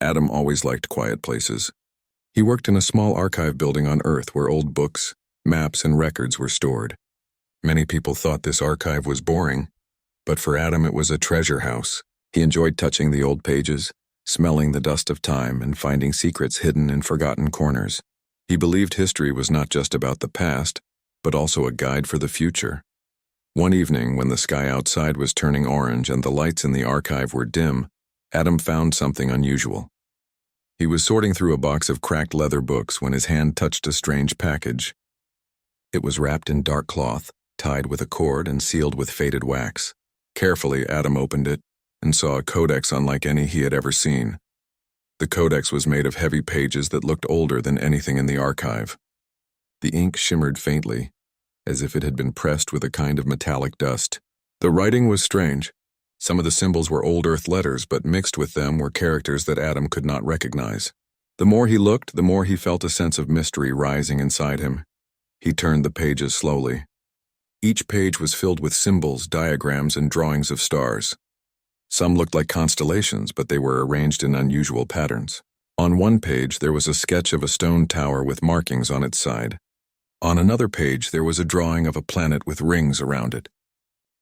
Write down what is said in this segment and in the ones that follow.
Adam always liked quiet places. He worked in a small archive building on Earth where old books, maps, and records were stored. Many people thought this archive was boring, but for Adam it was a treasure house. He enjoyed touching the old pages, smelling the dust of time, and finding secrets hidden in forgotten corners. He believed history was not just about the past, but also a guide for the future. One evening, when the sky outside was turning orange and the lights in the archive were dim, Adam found something unusual. He was sorting through a box of cracked leather books when his hand touched a strange package. It was wrapped in dark cloth, tied with a cord and sealed with faded wax. Carefully, Adam opened it and saw a codex unlike any he had ever seen. The codex was made of heavy pages that looked older than anything in the archive. The ink shimmered faintly, as if it had been pressed with a kind of metallic dust. The writing was strange. Some of the symbols were old Earth letters, but mixed with them were characters that Adam could not recognize. The more he looked, the more he felt a sense of mystery rising inside him. He turned the pages slowly. Each page was filled with symbols, diagrams, and drawings of stars. Some looked like constellations, but they were arranged in unusual patterns. On one page, there was a sketch of a stone tower with markings on its side. On another page, there was a drawing of a planet with rings around it.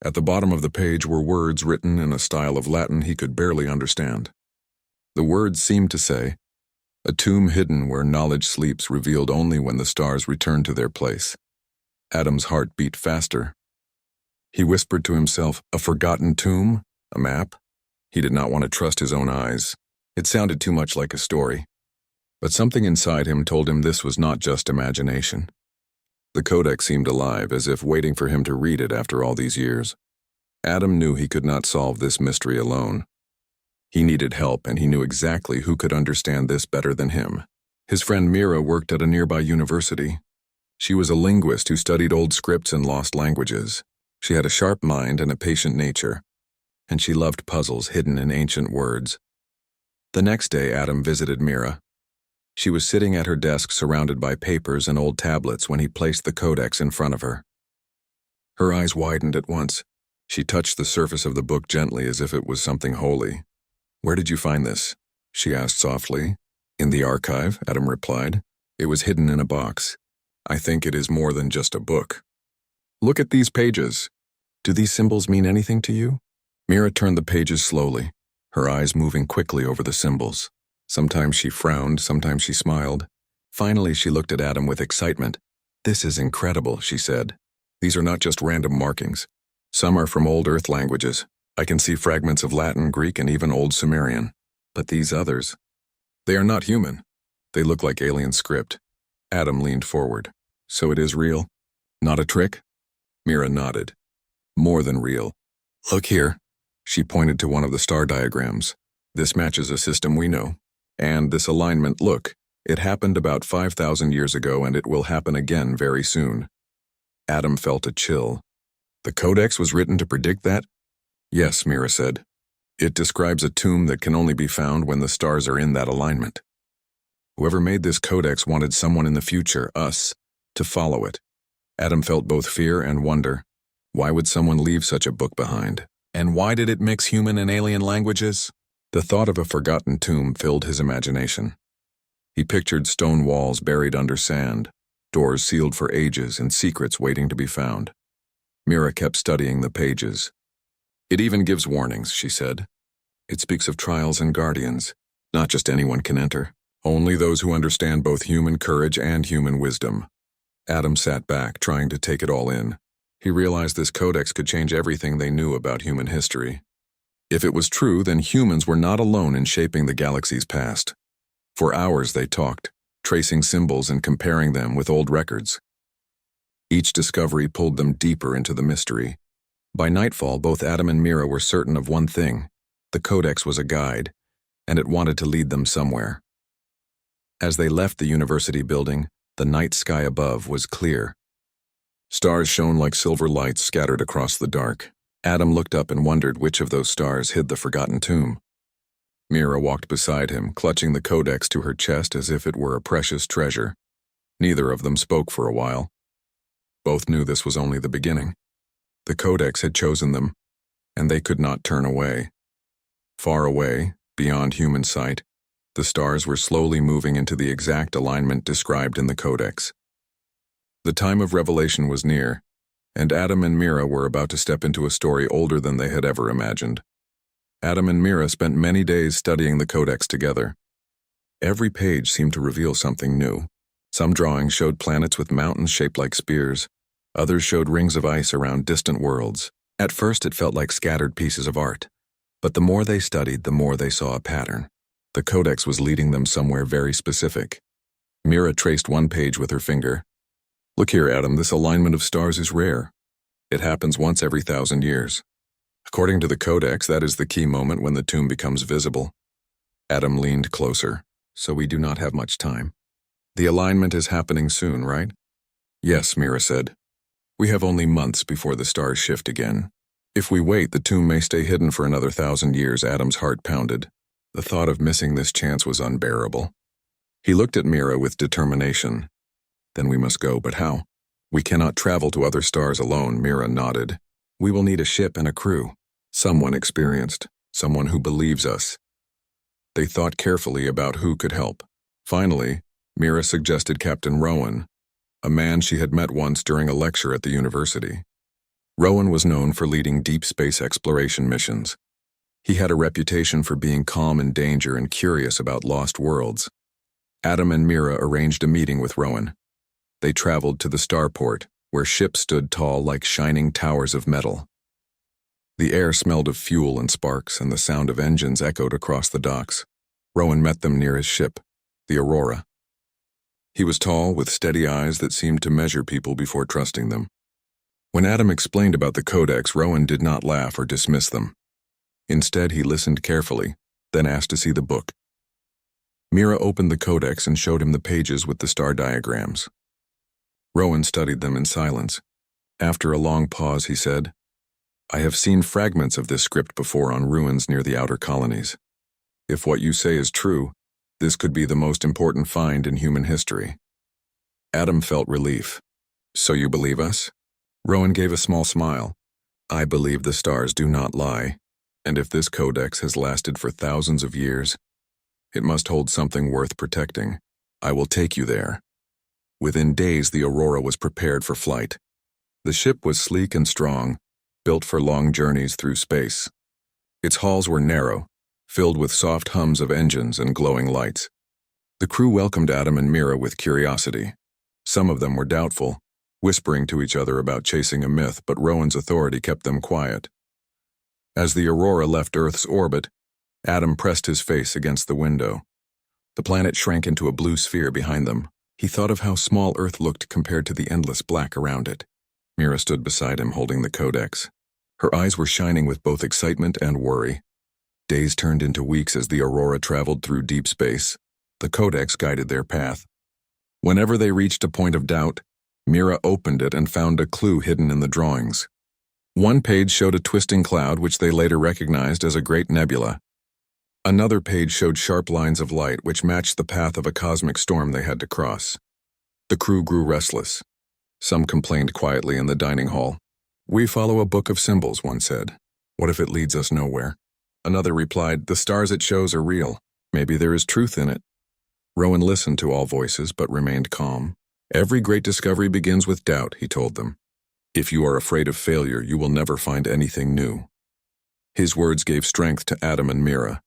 At the bottom of the page were words written in a style of Latin he could barely understand. The words seemed to say, "A tomb hidden where knowledge sleeps, revealed only when the stars return to their place." Adam's heart beat faster. He whispered to himself, "A forgotten tomb? A map?" He did not want to trust his own eyes. It sounded too much like a story. But something inside him told him this was not just imagination. The codex seemed alive, as if waiting for him to read it after all these years. Adam knew he could not solve this mystery alone. He needed help, and he knew exactly who could understand this better than him. His friend Mira worked at a nearby university. She was a linguist who studied old scripts and lost languages. She had a sharp mind and a patient nature, and she loved puzzles hidden in ancient words. The next day, Adam visited Mira. She was sitting at her desk surrounded by papers and old tablets when he placed the codex in front of her. Her eyes widened at once. She touched the surface of the book gently as if it was something holy. "Where did you find this?" she asked softly. "In the archive," Adam replied. "It was hidden in a box. I think it is more than just a book." "Look at these pages. Do these symbols mean anything to you?" Mira turned the pages slowly, her eyes moving quickly over the symbols. Sometimes she frowned, sometimes she smiled. Finally, she looked at Adam with excitement. "This is incredible," she said. "These are not just random markings. Some are from old Earth languages. I can see fragments of Latin, Greek, and even Old Sumerian. But these others, they are not human. They look like alien script." Adam leaned forward. "So it is real? Not a trick?" Mira nodded. "More than real. Look here." She pointed to one of the star diagrams. "This matches a system we know. And this alignment, look, it happened about 5,000 years ago, and it will happen again very soon." Adam felt a chill. "The Codex was written to predict that?" "Yes," Mira said. "It describes a tomb that can only be found when the stars are in that alignment. Whoever made this Codex wanted someone in the future, us, to follow it." Adam felt both fear and wonder. Why would someone leave such a book behind? And why did it mix human and alien languages? The thought of a forgotten tomb filled his imagination. He pictured stone walls buried under sand, doors sealed for ages, and secrets waiting to be found. Mira kept studying the pages. "It even gives warnings," she said. "It speaks of trials and guardians. Not just anyone can enter. Only those who understand both human courage and human wisdom." Adam sat back, trying to take it all in. He realized this codex could change everything they knew about human history. If it was true, then humans were not alone in shaping the galaxy's past. For hours they talked, tracing symbols and comparing them with old records. Each discovery pulled them deeper into the mystery. By nightfall, both Adam and Mira were certain of one thing: the codex was a guide, and it wanted to lead them somewhere. As they left the university building, the night sky above was clear. Stars shone like silver lights scattered across the dark. Adam looked up and wondered which of those stars hid the forgotten tomb. Mira walked beside him, clutching the codex to her chest as if it were a precious treasure. Neither of them spoke for a while. Both knew this was only the beginning. The codex had chosen them, and they could not turn away. Far away, beyond human sight, The stars were slowly moving into the exact alignment described in the Codex. The time of revelation was near, and Adam and Mira were about to step into a story older than they had ever imagined. Adam and Mira spent many days studying the Codex together. Every page seemed to reveal something new. Some drawings showed planets with mountains shaped like spears. Others showed rings of ice around distant worlds. At first it felt like scattered pieces of art, but the more they studied, the more they saw a pattern. The Codex was leading them somewhere very specific. Mira traced one page with her finger. "Look here, Adam, this alignment of stars is rare. It happens once every 1,000 years. According to the Codex, that is the key moment when the tomb becomes visible." Adam leaned closer. "So we do not have much time. The alignment is happening soon, right?" "Yes," Mira said. "We have only months before the stars shift again. If we wait, the tomb may stay hidden for another 1,000 years." Adam's heart pounded. The thought of missing this chance was unbearable. He looked at Mira with determination. "Then we must go, but how?" "We cannot travel to other stars alone," Mira nodded. "We will need a ship and a crew. Someone experienced, someone who believes us." They thought carefully about who could help. Finally, Mira suggested Captain Rowan, a man she had met once during a lecture at the university. Rowan was known for leading deep space exploration missions. He had a reputation for being calm in danger and curious about lost worlds. Adam and Mira arranged a meeting with Rowan. They traveled to the starport, where ships stood tall like shining towers of metal. The air smelled of fuel and sparks, and the sound of engines echoed across the docks. Rowan met them near his ship, the Aurora. He was tall, with steady eyes that seemed to measure people before trusting them. When Adam explained about the Codex, Rowan did not laugh or dismiss them. Instead, he listened carefully, then asked to see the book. Mira opened the Codex and showed him the pages with the star diagrams. Rowan studied them in silence. After a long pause, he said, "I have seen fragments of this script before on ruins near the outer colonies. If what you say is true, this could be the most important find in human history." Adam felt relief. "So you believe us?" Rowan gave a small smile. "I believe the stars do not lie, and if this Codex has lasted for thousands of years, it must hold something worth protecting. I will take you there." Within days, the Aurora was prepared for flight. The ship was sleek and strong, built for long journeys through space. Its halls were narrow, filled with soft hums of engines and glowing lights. The crew welcomed Adam and Mira with curiosity. Some of them were doubtful, whispering to each other about chasing a myth, but Rowan's authority kept them quiet. As the Aurora left Earth's orbit, Adam pressed his face against the window. The planet shrank into a blue sphere behind them. He thought of how small Earth looked compared to the endless black around it. Mira stood beside him, holding the Codex. Her eyes were shining with both excitement and worry. Days turned into weeks as the Aurora traveled through deep space. The Codex guided their path. Whenever they reached a point of doubt, Mira opened it and found a clue hidden in the drawings. One page showed a twisting cloud which they later recognized as a great nebula. Another page showed sharp lines of light which matched the path of a cosmic storm they had to cross. The crew grew restless. Some complained quietly in the dining hall. "We follow a book of symbols," one said. "What if it leads us nowhere?" Another replied, "The stars it shows are real. Maybe there is truth in it." Rowan listened to all voices but remained calm. "Every great discovery begins with doubt," he told them. "If you are afraid of failure, you will never find anything new." His words gave strength to Adam and Mira,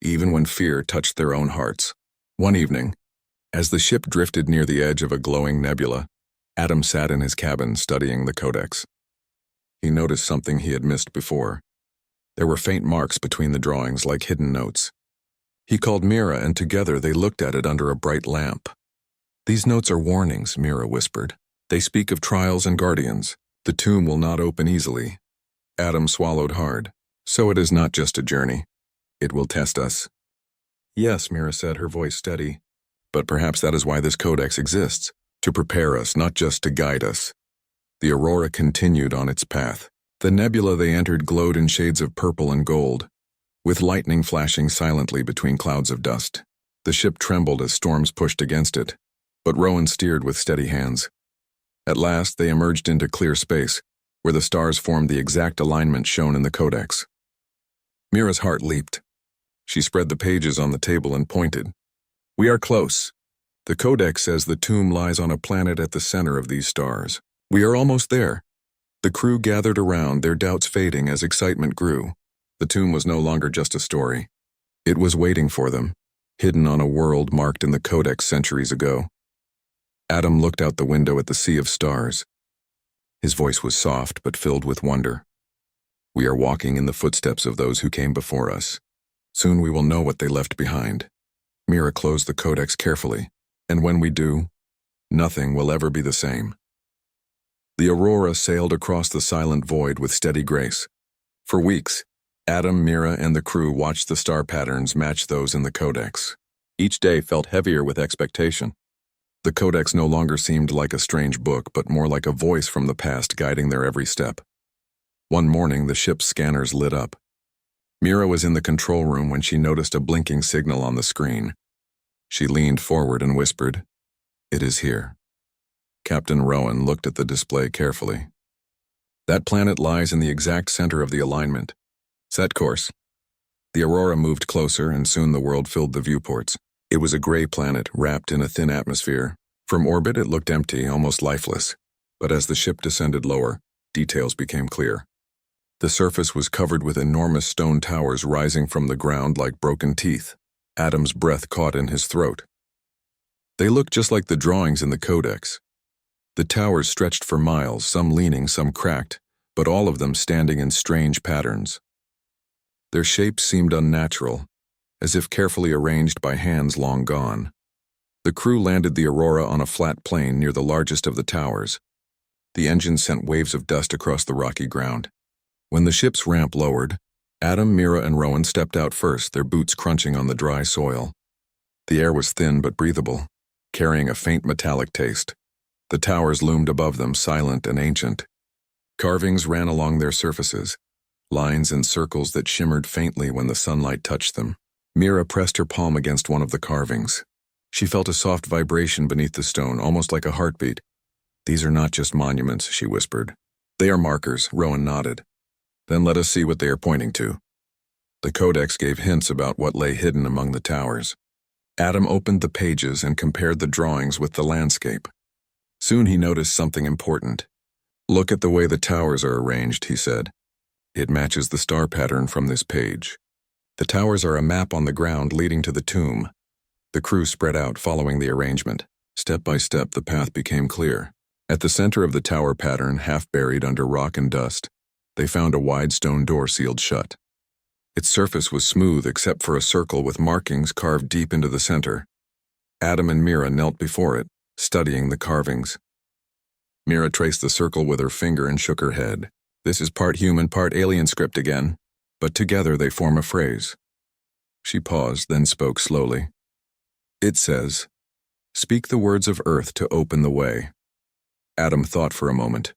even when fear touched their own hearts. One evening, as the ship drifted near the edge of a glowing nebula, Adam sat in his cabin studying the Codex. He noticed something he had missed before. There were faint marks between the drawings like hidden notes. He called Mira, and together they looked at it under a bright lamp. "These notes are warnings," Mira whispered. "They speak of trials and guardians. The tomb will not open easily." Adam swallowed hard. "So it is not just a journey. It will test us." "Yes," Mira said, her voice steady. "But perhaps that is why this Codex exists, to prepare us, not just to guide us." The Aurora continued on its path. The nebula they entered glowed in shades of purple and gold, with lightning flashing silently between clouds of dust. The ship trembled as storms pushed against it, but Rowan steered with steady hands. At last, they emerged into clear space, where the stars formed the exact alignment shown in the Codex. Mira's heart leaped. She spread the pages on the table and pointed. We are close. The Codex says the tomb lies on a planet at the center of these stars. We are almost there. The crew gathered around, their doubts fading as excitement grew. The tomb was no longer just a story. It was waiting for them, hidden on a world marked in the Codex centuries ago. Adam looked out the window at the sea of stars. His voice was soft but filled with wonder. We are walking in the footsteps of those who came before us. Soon we will know what they left behind. Mira closed the Codex carefully, and when we do, nothing will ever be the same. The Aurora sailed across the silent void with steady grace. For weeks, Adam, Mira, and the crew watched the star patterns match those in the Codex. Each day felt heavier with expectation. The Codex no longer seemed like a strange book, but more like a voice from the past guiding their every step. One morning, the ship's scanners lit up. Mira was in the control room when she noticed a blinking signal on the screen. She leaned forward and whispered, "It is here." Captain Rowan looked at the display carefully. That planet lies in the exact center of the alignment. Set course. The Aurora moved closer, and soon the world filled the viewports. It was a gray planet wrapped in a thin atmosphere. From orbit it looked empty, almost lifeless. But as the ship descended lower, details became clear. The surface was covered with enormous stone towers rising from the ground like broken teeth. Adam's breath caught in his throat. They looked just like the drawings in the Codex. The towers stretched for miles, some leaning, some cracked, but all of them standing in strange patterns. Their shapes seemed unnatural, as if carefully arranged by hands long gone. The crew landed the Aurora on a flat plain near the largest of the towers. The engine sent waves of dust across the rocky ground. When the ship's ramp lowered, Adam, Mira, and Rowan stepped out first, their boots crunching on the dry soil. The air was thin but breathable, carrying a faint metallic taste. The towers loomed above them, silent and ancient. Carvings ran along their surfaces, lines and circles that shimmered faintly when the sunlight touched them. Mira pressed her palm against one of the carvings. She felt a soft vibration beneath the stone, almost like a heartbeat. "These are not just monuments," she whispered. "They are markers," Rowan nodded. "Then let us see what they are pointing to." The Codex gave hints about what lay hidden among the towers. Adam opened the pages and compared the drawings with the landscape. Soon he noticed something important. "Look at the way the towers are arranged," he said. "It matches the star pattern from this page. The towers are a map on the ground leading to the tomb." The crew spread out, following the arrangement. Step by step, the path became clear. At the center of the tower pattern, half buried under rock and dust, they found a wide stone door sealed shut. Its surface was smooth except for a circle with markings carved deep into the center. Adam and Mira knelt before it, studying the carvings. Mira traced the circle with her finger and shook her head. "This is part human, part alien script again." But together they form a phrase. She paused, then spoke slowly. "It says, 'Speak the words of earth to open the way.'" Adam thought for a moment.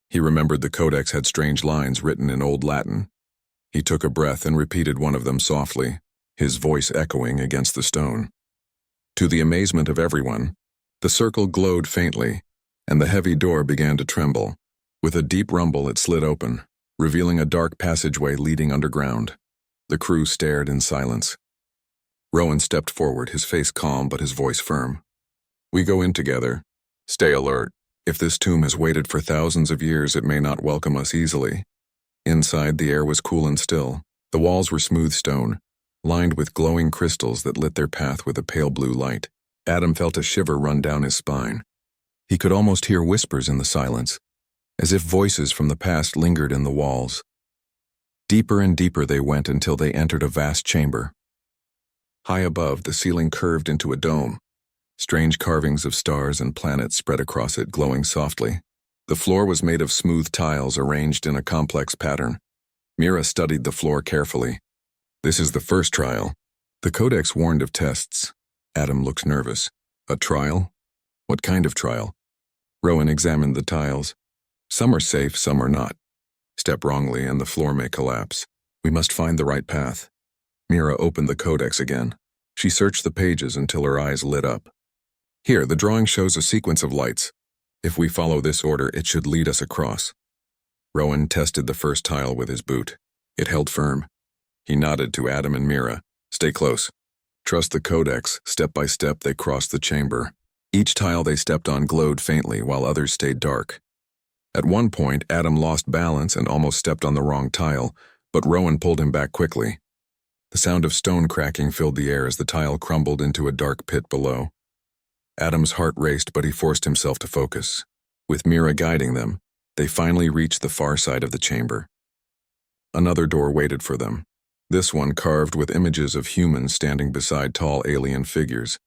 He remembered the Codex had strange lines written in Old Latin. He took a breath and repeated one of them softly, his voice echoing against the stone. To the amazement of everyone, the circle glowed faintly, and the heavy door began to tremble. With a deep rumble, it slid open, revealing a dark passageway leading underground. The crew stared in silence. Rowan stepped forward, his face calm but his voice firm. "We go in together. Stay alert. If this tomb has waited for thousands of years, it may not welcome us easily." Inside, the air was cool and still. The walls were smooth stone, lined with glowing crystals that lit their path with a pale blue light. Adam felt a shiver run down his spine. He could almost hear whispers in the silence, as if voices from the past lingered in the walls. Deeper and deeper they went until they entered a vast chamber. High above, the ceiling curved into a dome. Strange carvings of stars and planets spread across it, glowing softly. The floor was made of smooth tiles arranged in a complex pattern. Mira studied the floor carefully. "This is the first trial." The Codex warned of tests. Adam looked nervous. "A trial? What kind of trial?" Rowan examined the tiles. "Some are safe, some are not. Step wrongly and the floor may collapse. We must find the right path." Mira opened the Codex again. She searched the pages until her eyes lit up. "Here, the drawing shows a sequence of lights. If we follow this order, it should lead us across." Rowan tested the first tile with his boot. It held firm. He nodded to Adam and Mira. Stay close. Trust the Codex. Step by step, they crossed the chamber. Each tile they stepped on glowed faintly while others stayed dark. At one point, Adam lost balance and almost stepped on the wrong tile, but Rowan pulled him back quickly. The sound of stone cracking filled the air as the tile crumbled into a dark pit below. Adam's heart raced, but he forced himself to focus. With Mira guiding them, they finally reached the far side of the chamber. Another door waited for them, this one carved with images of humans standing beside tall alien figures.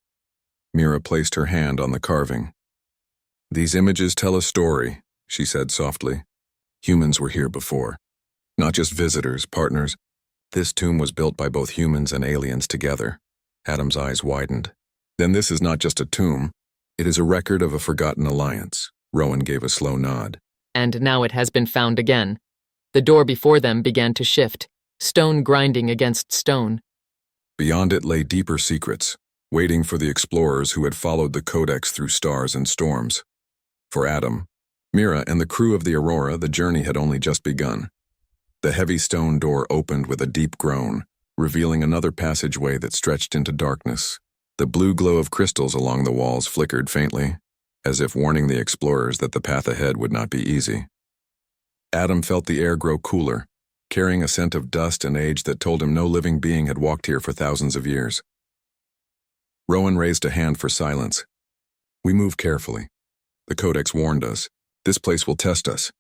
Mira placed her hand on the carving. "These images tell a story," she said softly. "Humans were here before. Not just visitors, partners. This tomb was built by both humans and aliens together." Adam's eyes widened. "Then this is not just a tomb. It is a record of a forgotten alliance." Rowan gave a slow nod. "And now it has been found again." The door before them began to shift, stone grinding against stone. Beyond it lay deeper secrets, waiting for the explorers who had followed the Codex through stars and storms. For Adam, Mira, and the crew of the Aurora, the journey had only just begun. The heavy stone door opened with a deep groan, revealing another passageway that stretched into darkness. The blue glow of crystals along the walls flickered faintly, as if warning the explorers that the path ahead would not be easy. Adam felt the air grow cooler, carrying a scent of dust and age that told him no living being had walked here for thousands of years. Rowan raised a hand for silence. "We move carefully. The Codex warned us. This place will test us."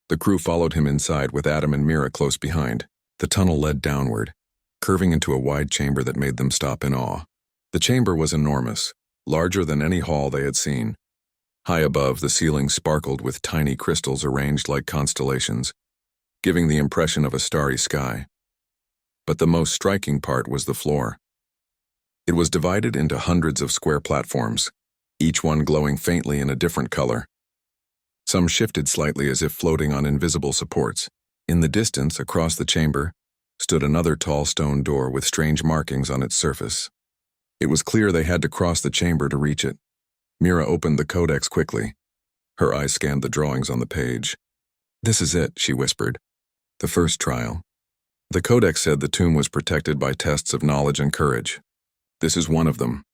The crew followed him inside with Adam and Mira close behind. The tunnel led downward, curving into a wide chamber that made them stop in awe. The chamber was enormous, larger than any hall they had seen. High above, the ceiling sparkled with tiny crystals arranged like constellations, giving the impression of a starry sky. But the most striking part was the floor. It was divided into hundreds of square platforms, each one glowing faintly in a different color. Some shifted slightly as if floating on invisible supports. In the distance, across the chamber, stood another tall stone door with strange markings on its surface. It was clear they had to cross the chamber to reach it. Mira opened the Codex quickly. Her eyes scanned the drawings on the page. "This is it," she whispered. "The first trial." The Codex said the tomb was protected by tests of knowledge and courage. This is one of them.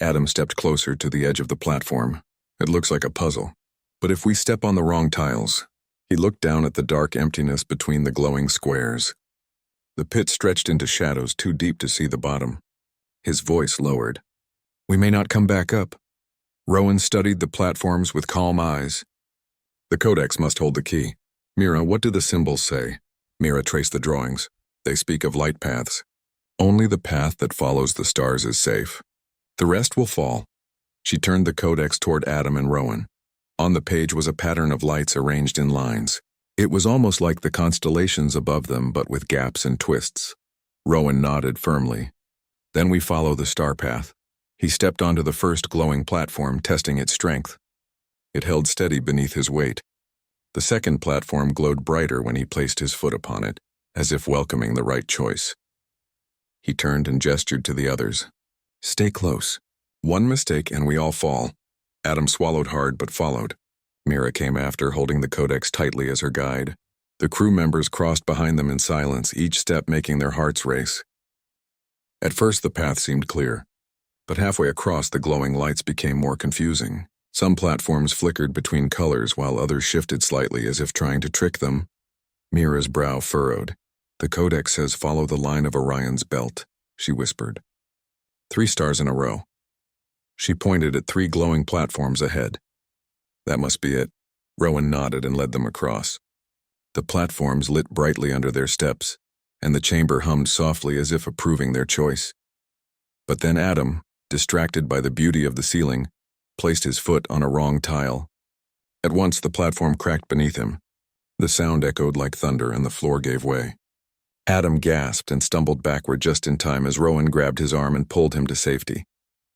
Adam stepped closer to the edge of the platform. "It looks like a puzzle. But if we step on the wrong tiles..." He looked down at the dark emptiness between the glowing squares. The pit stretched into shadows too deep to see the bottom. His voice lowered. "We may not come back up." Rowan studied the platforms with calm eyes. "The Codex must hold the key. Mira, what do the symbols say?" Mira traced the drawings. "They speak of light paths. Only the path that follows the stars is safe. The rest will fall." She turned the Codex toward Adam and Rowan. On the page was a pattern of lights arranged in lines. It was almost like the constellations above them, but with gaps and twists. Rowan nodded firmly. "Then we follow the star path." He stepped onto the first glowing platform, testing its strength. It held steady beneath his weight. The second platform glowed brighter when he placed his foot upon it, as if welcoming the right choice. He turned and gestured to the others. "Stay close. One mistake and we all fall." Adam swallowed hard but followed. Mira came after, holding the Codex tightly as her guide. The crew members crossed behind them in silence, each step making their hearts race. At first the path seemed clear, but halfway across the glowing lights became more confusing. Some platforms flickered between colors while others shifted slightly as if trying to trick them. Mira's brow furrowed. "The Codex says follow the line of Orion's belt," she whispered. 3 stars in a row. She pointed at 3 glowing platforms ahead. "That must be it." Rowan nodded and led them across. The platforms lit brightly under their steps, and the chamber hummed softly as if approving their choice. But then Adam, distracted by the beauty of the ceiling, placed his foot on a wrong tile. At once the platform cracked beneath him. The sound echoed like thunder and the floor gave way. Adam gasped and stumbled backward just in time as Rowan grabbed his arm and pulled him to safety.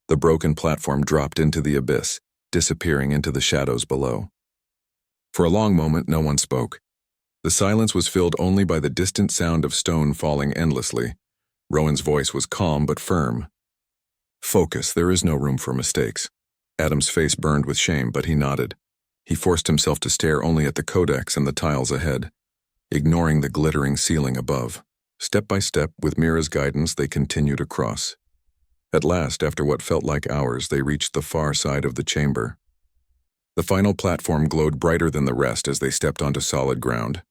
The broken platform dropped into the abyss, disappearing into the shadows below. For a long moment, no one spoke. The silence was filled only by the distant sound of stone falling endlessly. Rowan's voice was calm but firm. "Focus, there is no room for mistakes." Adam's face burned with shame, but he nodded. He forced himself to stare only at the Codex and the tiles ahead, ignoring the glittering ceiling above. Step by step, with Mira's guidance, they continued across. At last, after what felt like hours, they reached the far side of the chamber. The final platform glowed brighter than the rest as they stepped onto solid ground.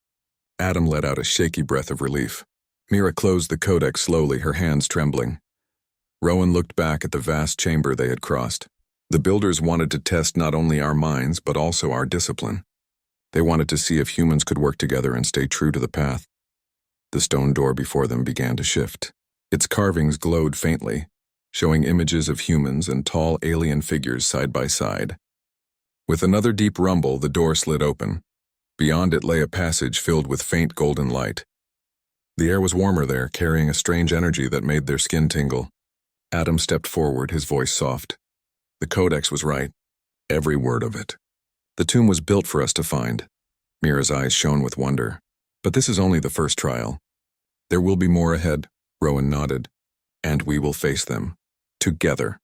Adam let out a shaky breath of relief. Mira closed the Codex slowly, her hands trembling. Rowan looked back at the vast chamber they had crossed. The builders wanted to test not only our minds, but also our discipline. They wanted to see if humans could work together and stay true to the path. The stone door before them began to shift. Its carvings glowed faintly, showing images of humans and tall alien figures side by side. With another deep rumble, the door slid open. Beyond it lay a passage filled with faint golden light. The air was warmer there, carrying a strange energy that made their skin tingle. Adam stepped forward, his voice soft. The Codex was right. Every word of it. The tomb was built for us to find. Mira's eyes shone with wonder. But this is only the first trial. There will be more ahead, Rowan nodded. And we will face them. Together.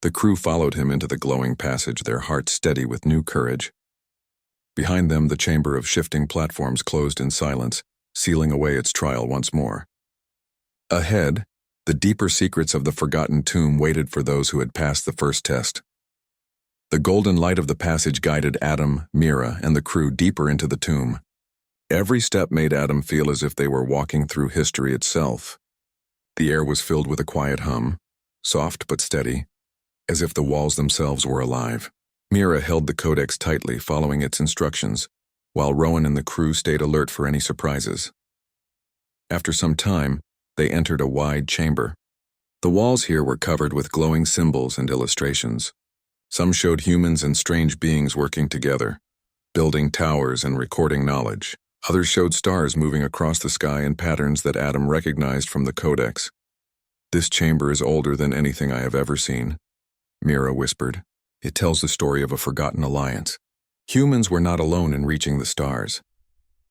The crew followed him into the glowing passage, their hearts steady with new courage. Behind them, the chamber of shifting platforms closed in silence, sealing away its trial once more. Ahead, the deeper secrets of the forgotten tomb waited for those who had passed the first test. The golden light of the passage guided Adam, Mira, and the crew deeper into the tomb. Every step made Adam feel as if they were walking through history itself. The air was filled with a quiet hum, soft but steady, as if the walls themselves were alive. Mira held the Codex tightly, following its instructions, while Rowan and the crew stayed alert for any surprises. After some time, they entered a wide chamber. The walls here were covered with glowing symbols and illustrations. Some showed humans and strange beings working together, building towers and recording knowledge. Others showed stars moving across the sky in patterns that Adam recognized from the Codex. This chamber is older than anything I have ever seen, Mira whispered. It tells the story of a forgotten alliance. Humans were not alone in reaching the stars.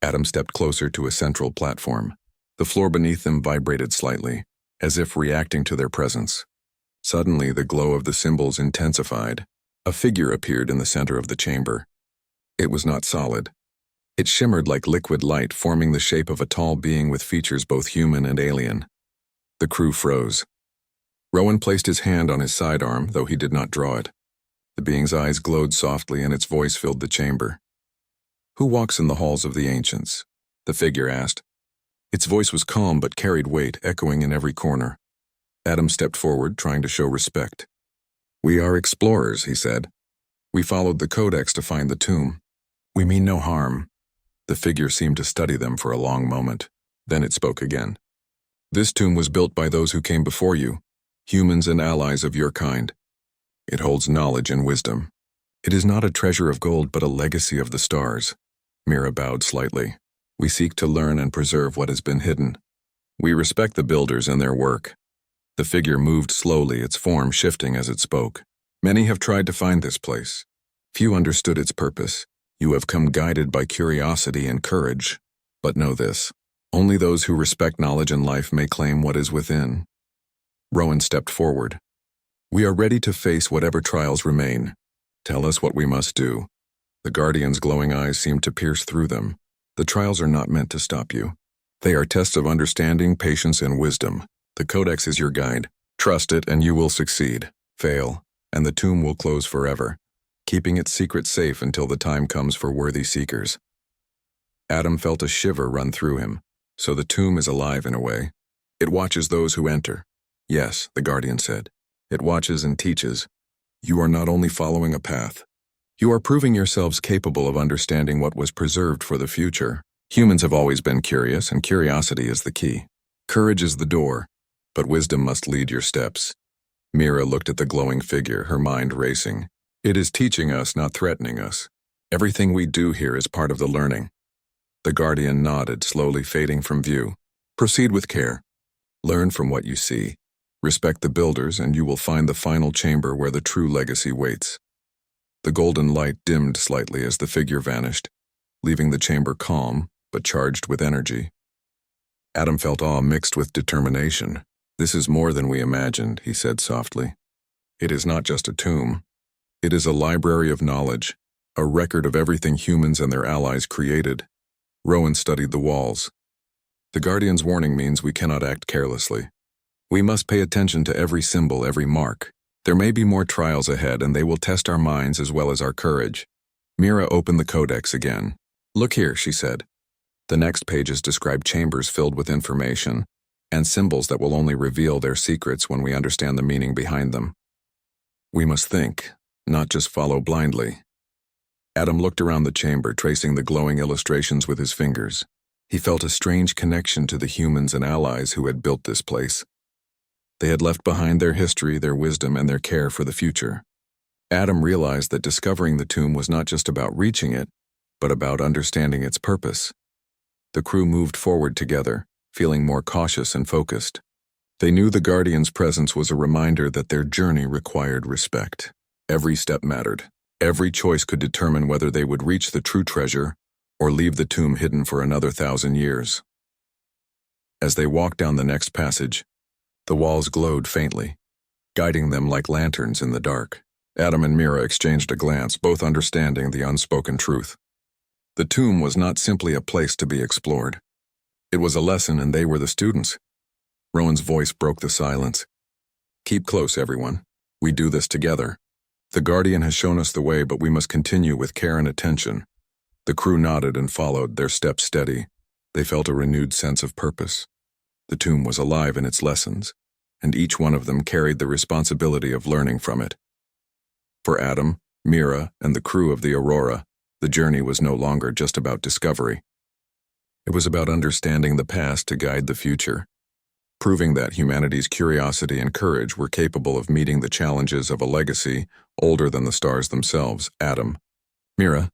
Adam stepped closer to a central platform. The floor beneath them vibrated slightly, as if reacting to their presence. Suddenly, the glow of the symbols intensified. A figure appeared in the center of the chamber. It was not solid. It shimmered like liquid light, forming the shape of a tall being with features both human and alien. The crew froze. Rowan placed his hand on his sidearm, though he did not draw it. The being's eyes glowed softly and its voice filled the chamber. "Who walks in the halls of the ancients?" the figure asked. Its voice was calm but carried weight, echoing in every corner. Adam stepped forward, trying to show respect. "We are explorers," he said. "We followed the Codex to find the tomb. We mean no harm." The figure seemed to study them for a long moment. Then it spoke again. "This tomb was built by those who came before you, humans and allies of your kind. It holds knowledge and wisdom. It is not a treasure of gold, but a legacy of the stars." Mira bowed slightly. "We seek to learn and preserve what has been hidden. We respect the builders and their work." The figure moved slowly, its form shifting as it spoke. "Many have tried to find this place. Few understood its purpose. You have come guided by curiosity and courage. But know this, only those who respect knowledge and life may claim what is within." Rowan stepped forward. "We are ready to face whatever trials remain. Tell us what we must do." The Guardian's glowing eyes seemed to pierce through them. "The trials are not meant to stop you. They are tests of understanding, patience, and wisdom. The Codex is your guide. Trust it and you will succeed. Fail, and the tomb will close forever, keeping its secret safe until the time comes for worthy seekers." Adam felt a shiver run through him. So the tomb is alive in a way. It watches those who enter. "Yes," the Guardian said. "It watches and teaches. You are not only following a path. You are proving yourselves capable of understanding what was preserved for the future. Humans have always been curious, and curiosity is the key. Courage is the door, but wisdom must lead your steps." Mira looked at the glowing figure, her mind racing. "It is teaching us, not threatening us. Everything we do here is part of the learning." The Guardian nodded, slowly fading from view. "Proceed with care. Learn from what you see. Respect the builders, and you will find the final chamber where the true legacy waits." The golden light dimmed slightly as the figure vanished, leaving the chamber calm, but charged with energy. Adam felt awe mixed with determination. "This is more than we imagined," he said softly. "It is not just a tomb. It is a library of knowledge, a record of everything humans and their allies created." Rowan studied the walls. The Guardian's warning means we cannot act carelessly. We must pay attention to every symbol, every mark. There may be more trials ahead, and they will test our minds as well as our courage. Mira opened the Codex again. "Look here," she said. The next pages describe chambers filled with information and symbols that will only reveal their secrets when we understand the meaning behind them. We must think, not just follow blindly. Adam looked around the chamber, tracing the glowing illustrations with his fingers. He felt a strange connection to the humans and allies who had built this place. They had left behind their history, their wisdom, and their care for the future. Adam realized that discovering the tomb was not just about reaching it, but about understanding its purpose. The crew moved forward together, feeling more cautious and focused. They knew the Guardian's presence was a reminder that their journey required respect. Every step mattered. Every choice could determine whether they would reach the true treasure or leave the tomb hidden for another 1,000 years. As they walked down the next passage, the walls glowed faintly, guiding them like lanterns in the dark. Adam and Mira exchanged a glance, both understanding the unspoken truth. The tomb was not simply a place to be explored. It was a lesson, and they were the students. Rowan's voice broke the silence. "Keep close, everyone. We do this together. The Guardian has shown us the way, but we must continue with care and attention." The crew nodded and followed, their steps steady. They felt a renewed sense of purpose. The tomb was alive in its lessons, and each one of them carried the responsibility of learning from it. For Adam, Mira, and the crew of the Aurora, the journey was no longer just about discovery. It was about understanding the past to guide the future, proving that humanity's curiosity and courage were capable of meeting the challenges of a legacy older than the stars themselves. Adam, Mira,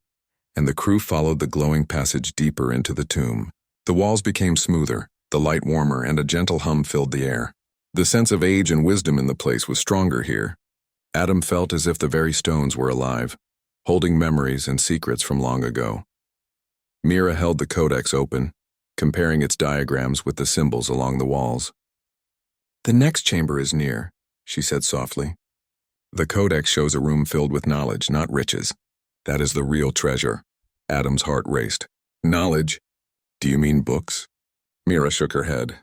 and the crew followed the glowing passage deeper into the tomb. The walls became smoother, the light warmer, and a gentle hum filled the air. The sense of age and wisdom in the place was stronger here. Adam felt as if the very stones were alive, holding memories and secrets from long ago. Mira held the Codex open, comparing its diagrams with the symbols along the walls. "The next chamber is near," she said softly. "The Codex shows a room filled with knowledge, not riches. That is the real treasure." Adam's heart raced. "Knowledge? Do you mean books?" Mira shook her head.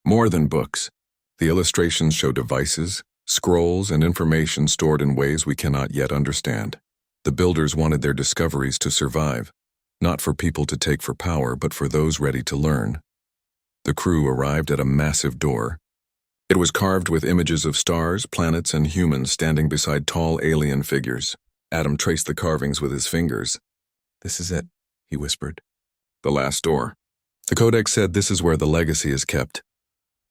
"More than books. The illustrations show devices, scrolls, and information stored in ways we cannot yet understand. The builders wanted their discoveries to survive, not for people to take for power, but for those ready to learn." The crew arrived at a massive door. It was carved with images of stars, planets, and humans standing beside tall alien figures. Adam traced the carvings with his fingers. "This is it," he whispered. "The last door." The Codex said this is where the legacy is kept.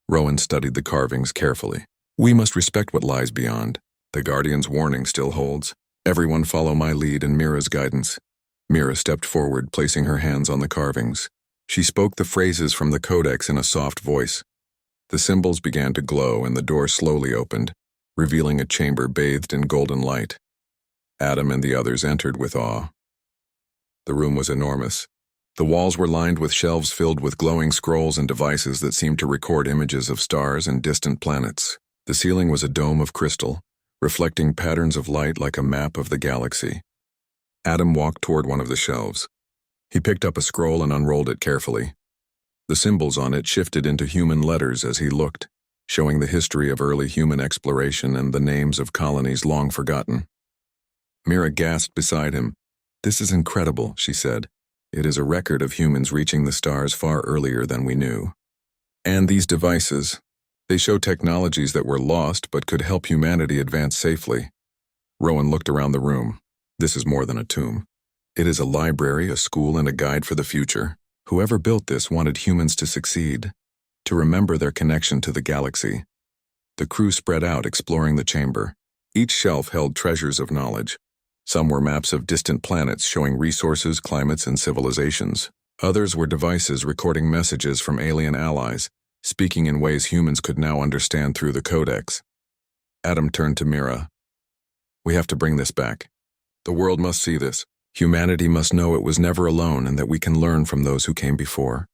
Rowan studied the carvings carefully. "We must respect what lies beyond. The Guardian's warning still holds. Everyone follow my lead and Mira's guidance." Mira stepped forward, placing her hands on the carvings. She spoke the phrases from the Codex in a soft voice. The symbols began to glow, and the door slowly opened, revealing a chamber bathed in golden light. Adam and the others entered with awe. The room was enormous. The walls were lined with shelves filled with glowing scrolls and devices that seemed to record images of stars and distant planets. The ceiling was a dome of crystal, reflecting patterns of light like a map of the galaxy. Adam walked toward one of the shelves. He picked up a scroll and unrolled it carefully. The symbols on it shifted into human letters as he looked, showing the history of early human exploration and the names of colonies long forgotten. Mira gasped beside him. "This is incredible," she said. "It is a record of humans reaching the stars far earlier than we knew. And these devices, they show technologies that were lost but could help humanity advance safely." Rowan looked around the room. "This is more than a tomb. It is a library, a school, and a guide for the future. Whoever built this wanted humans to succeed, to remember their connection to the galaxy." The crew spread out, exploring the chamber. Each shelf held treasures of knowledge. Some were maps of distant planets showing resources, climates, and civilizations. Others were devices recording messages from alien allies, speaking in ways humans could now understand through the Codex. Adam turned to Mira. "We have to bring this back. The world must see this. Humanity must know it was never alone and that we can learn from those who came before."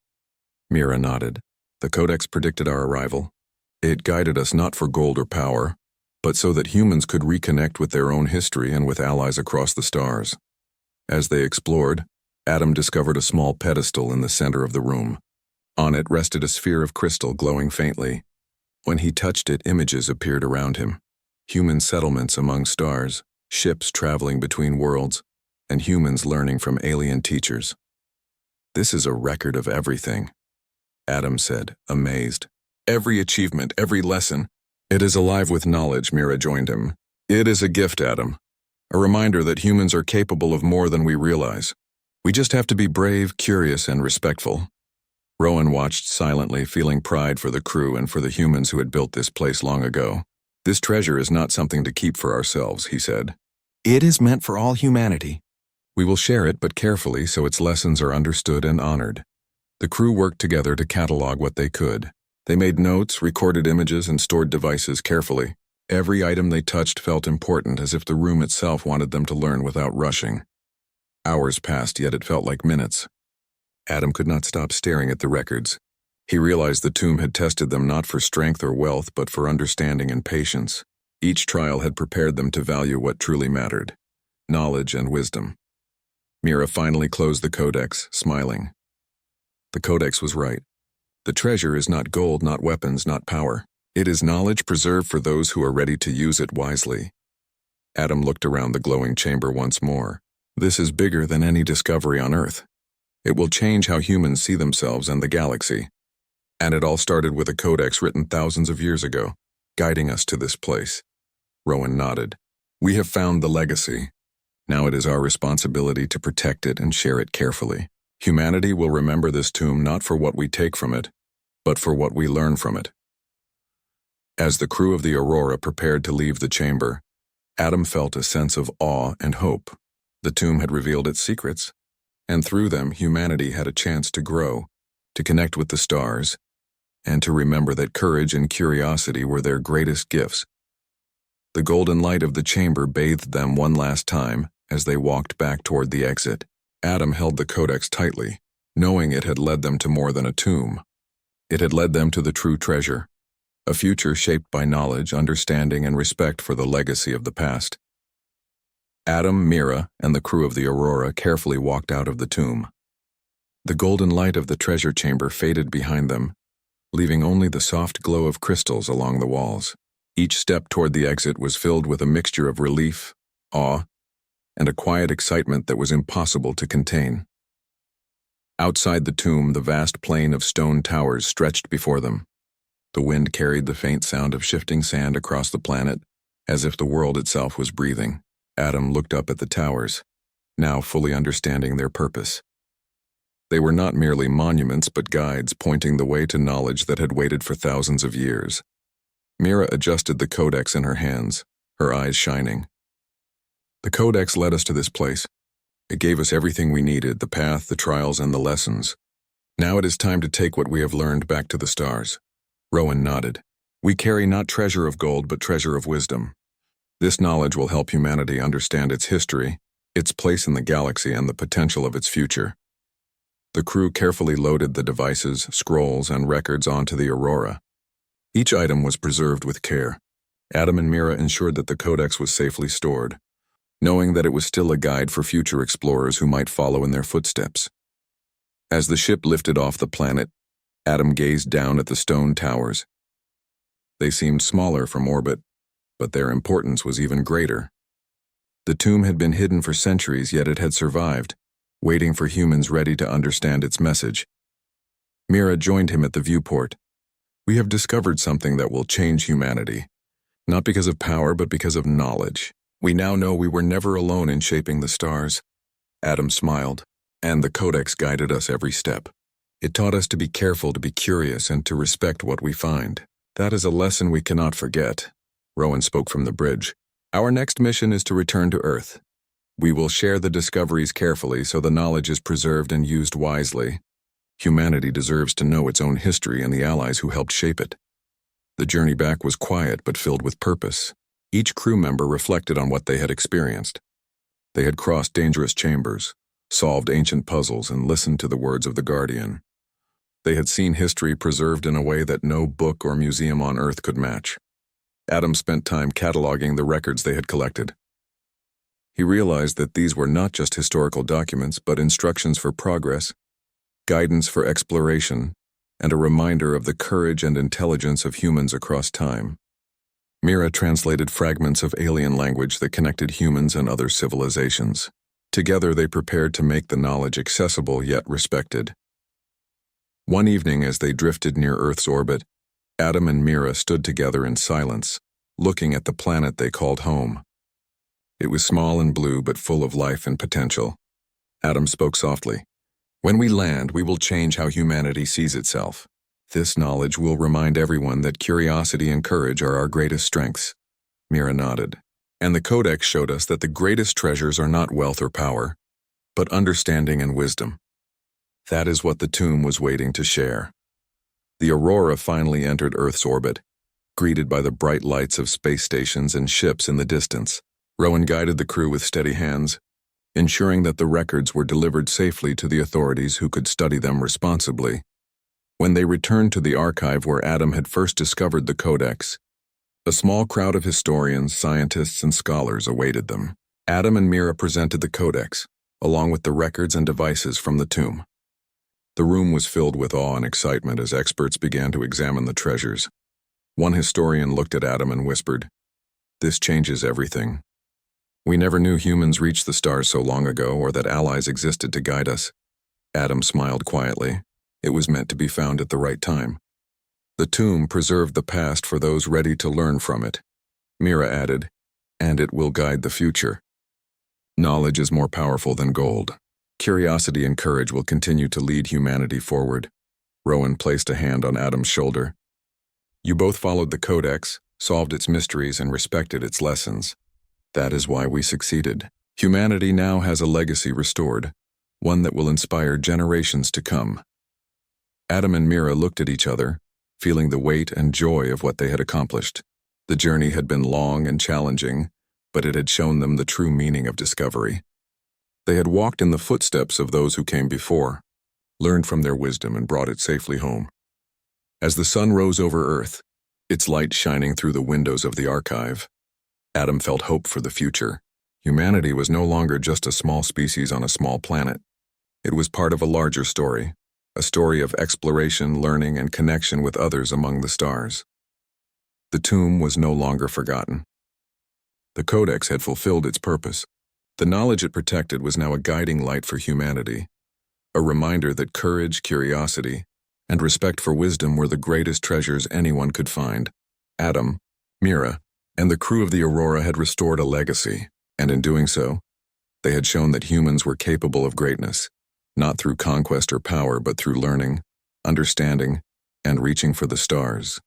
Mira nodded. The Codex predicted our arrival. It guided us not for gold or power, but so that humans could reconnect with their own history and with allies across the stars. As they explored, Adam discovered a small pedestal in the center of the room. On it rested a sphere of crystal glowing faintly. When he touched it, images appeared around him. Human settlements among stars, ships traveling between worlds, and humans learning from alien teachers. "This is a record of everything," Adam said, amazed. "Every achievement, every lesson. It is alive with knowledge," Mira joined him. "It is a gift, Adam. A reminder that humans are capable of more than we realize. We just have to be brave, curious, and respectful." Rowan watched silently, feeling pride for the crew and for the humans who had built this place long ago. "This treasure is not something to keep for ourselves," he said. "It is meant for all humanity. We will share it, but carefully, so its lessons are understood and honored." The crew worked together to catalog what they could. They made notes, recorded images, and stored devices carefully. Every item they touched felt important, as if the room itself wanted them to learn without rushing. Hours passed, yet it felt like minutes. Adam could not stop staring at the records. He realized the tomb had tested them not for strength or wealth, but for understanding and patience. Each trial had prepared them to value what truly mattered: knowledge and wisdom. Mira finally closed the Codex, smiling. The Codex was right. The treasure is not gold, not weapons, not power. It is knowledge preserved for those who are ready to use it wisely. Adam looked around the glowing chamber once more. This is bigger than any discovery on Earth. It will change how humans see themselves and the galaxy. And it all started with a codex written thousands of years ago, guiding us to this place. Rowan nodded. "We have found the legacy. Now it is our responsibility to protect it and share it carefully. Humanity will remember this tomb not for what we take from it, but for what we learn from it." As the crew of the Aurora prepared to leave the chamber, Adam felt a sense of awe and hope. The tomb had revealed its secrets, and through them humanity had a chance to grow, to connect with the stars, and to remember that courage and curiosity were their greatest gifts. The golden light of the chamber bathed them one last time as they walked back toward the exit. Adam held the Codex tightly, knowing it had led them to more than a tomb. It had led them to the true treasure, a future shaped by knowledge, understanding, and respect for the legacy of the past. Adam, Mira, and the crew of the Aurora carefully walked out of the tomb. The golden light of the treasure chamber faded behind them, leaving only the soft glow of crystals along the walls. Each step toward the exit was filled with a mixture of relief, awe, and a quiet excitement that was impossible to contain. Outside the tomb, the vast plain of stone towers stretched before them. The wind carried the faint sound of shifting sand across the planet, as if the world itself was breathing. Adam looked up at the towers, now fully understanding their purpose. They were not merely monuments, but guides pointing the way to knowledge that had waited for thousands of years. Mira adjusted the Codex in her hands, her eyes shining. "The Codex led us to this place. It gave us everything we needed, the path, the trials, and the lessons. Now it is time to take what we have learned back to the stars." Rowan nodded. "We carry not treasure of gold, but treasure of wisdom. This knowledge will help humanity understand its history, its place in the galaxy, and the potential of its future." The crew carefully loaded the devices, scrolls, and records onto the Aurora. Each item was preserved with care. Adam and Mira ensured that the Codex was safely stored, knowing that it was still a guide for future explorers who might follow in their footsteps. As the ship lifted off the planet, Adam gazed down at the stone towers. They seemed smaller from orbit, but their importance was even greater. The tomb had been hidden for centuries, yet it had survived, waiting for humans ready to understand its message. Mira joined him at the viewport. "We have discovered something that will change humanity, not because of power, but because of knowledge. We now know we were never alone in shaping the stars." Adam smiled, and the Codex guided us every step. It taught us to be careful, to be curious, and to respect what we find. That is a lesson we cannot forget. Rowan spoke from the bridge. "Our next mission is to return to Earth. We will share the discoveries carefully so the knowledge is preserved and used wisely. Humanity deserves to know its own history and the allies who helped shape it." The journey back was quiet but filled with purpose. Each crew member reflected on what they had experienced. They had crossed dangerous chambers, solved ancient puzzles, and listened to the words of the Guardian. They had seen history preserved in a way that no book or museum on Earth could match. Adam spent time cataloging the records they had collected. He realized that these were not just historical documents, but instructions for progress, guidance for exploration, and a reminder of the courage and intelligence of humans across time. Mira translated fragments of alien language that connected humans and other civilizations. Together they prepared to make the knowledge accessible yet respected. One evening, as they drifted near Earth's orbit, Adam and Mira stood together in silence, looking at the planet they called home. It was small and blue but full of life and potential. Adam spoke softly. "When we land, we will change how humanity sees itself. This knowledge will remind everyone that curiosity and courage are our greatest strengths." Mira nodded. "And the Codex showed us that the greatest treasures are not wealth or power, but understanding and wisdom." That is what the tomb was waiting to share. The Aurora finally entered Earth's orbit, greeted by the bright lights of space stations and ships in the distance. Rowan guided the crew with steady hands, ensuring that the records were delivered safely to the authorities who could study them responsibly. When they returned to the archive where Adam had first discovered the Codex, a small crowd of historians, scientists, and scholars awaited them. Adam and Mira presented the Codex, along with the records and devices from the tomb. The room was filled with awe and excitement as experts began to examine the treasures. One historian looked at Adam and whispered, "This changes everything. We never knew humans reached the stars so long ago or that allies existed to guide us." Adam smiled quietly. It was meant to be found at the right time. The tomb preserved the past for those ready to learn from it. Mira added, "And it will guide the future." Knowledge is more powerful than gold. Curiosity and courage will continue to lead humanity forward. Rowan placed a hand on Adam's shoulder. "You both followed the Codex, solved its mysteries, and respected its lessons. That is why we succeeded. Humanity now has a legacy restored, one that will inspire generations to come." Adam and Mira looked at each other, feeling the weight and joy of what they had accomplished. The journey had been long and challenging, but it had shown them the true meaning of discovery. They had walked in the footsteps of those who came before, learned from their wisdom, and brought it safely home. As the sun rose over Earth, its light shining through the windows of the archive, Adam felt hope for the future. Humanity was no longer just a small species on a small planet. It was part of a larger story, a story of exploration, learning, and connection with others among the stars. The tomb was no longer forgotten. The Codex had fulfilled its purpose. The knowledge it protected was now a guiding light for humanity, a reminder that courage, curiosity, and respect for wisdom were the greatest treasures anyone could find. Adam, Mira, and the crew of the Aurora had restored a legacy, and in doing so, they had shown that humans were capable of greatness, not through conquest or power, but through learning, understanding, and reaching for the stars.